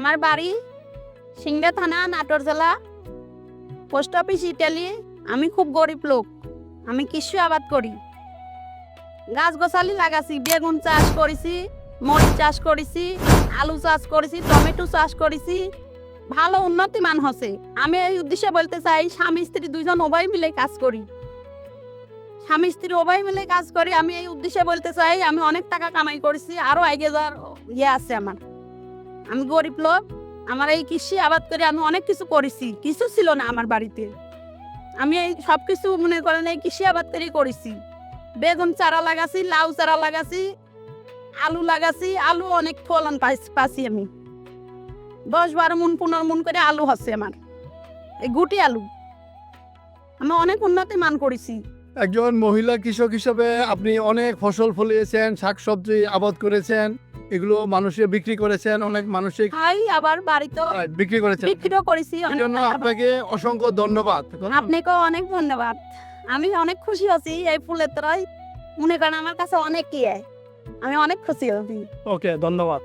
আমার বাড়ি সিংড়া থানা, নাটোর জেলা, পোস্ট অফিস ইটালি। আমি খুব গরিব লোক। আমি কৃষি আবাদ করি, গাছ গোছালি লাগাছি, বেগুন চাষ করেছি, মরিচ চাষ করেছি, আলু চাষ করেছি, টমেটো চাষ করেছি। ভালো উন্নতি মান হচ্ছে। আমি এই উদ্দেশ্যে বলতে চাই, স্বামী স্ত্রী দুইজন উভয় মিলে কাজ করি। স্বামী স্ত্রী উভয় মিলে কাজ করি। আমি এই উদ্দেশ্যে বলতে চাই, আমি অনেক টাকা কামাই করেছি, আরো আগে যাওয়ার আছে আমার। আমি গরিব লোক। আমার এই কৃষি আবাদ করে আমি অনেক কিছু করেছি। কিছু ছিল না আমার বাড়িতে। আমি এই সব কিছু মনে করেন এই কৃষি আবাদ করেই করেছি। বেগুন চারা লাগাছি, লাউ চারা লাগাছি, আলু লাগাছি। আলু অনেক ফলন পাচ্ছি আমি। 10-12 মন 15 মন করে আলু হচ্ছে আমার, এই গুটি আলু। আমি অনেক উন্নতি মান করেছি। একজন মহিলা কৃষক হিসেবে আপনি অনেক ফসল ফলিয়েছেন, শাকসবজি আবাদ করেছেন, এগুলো মানুষের বিক্রি করেছেন, অনেক মানসিক খাই, আবার বাড়িতে বিক্রি করেছেন। বিক্রিও করেছি। এই জন্য আপনাকে অসংখ্য ধন্যবাদ। আপনাকেও অনেক ধন্যবাদ। আমি অনেক খুশি আছি এই ফুলের তরাই। মনে করেন আমার কাছে অনেক কি, আমি অনেক খুশি হচ্ছি। ওকে, ধন্যবাদ।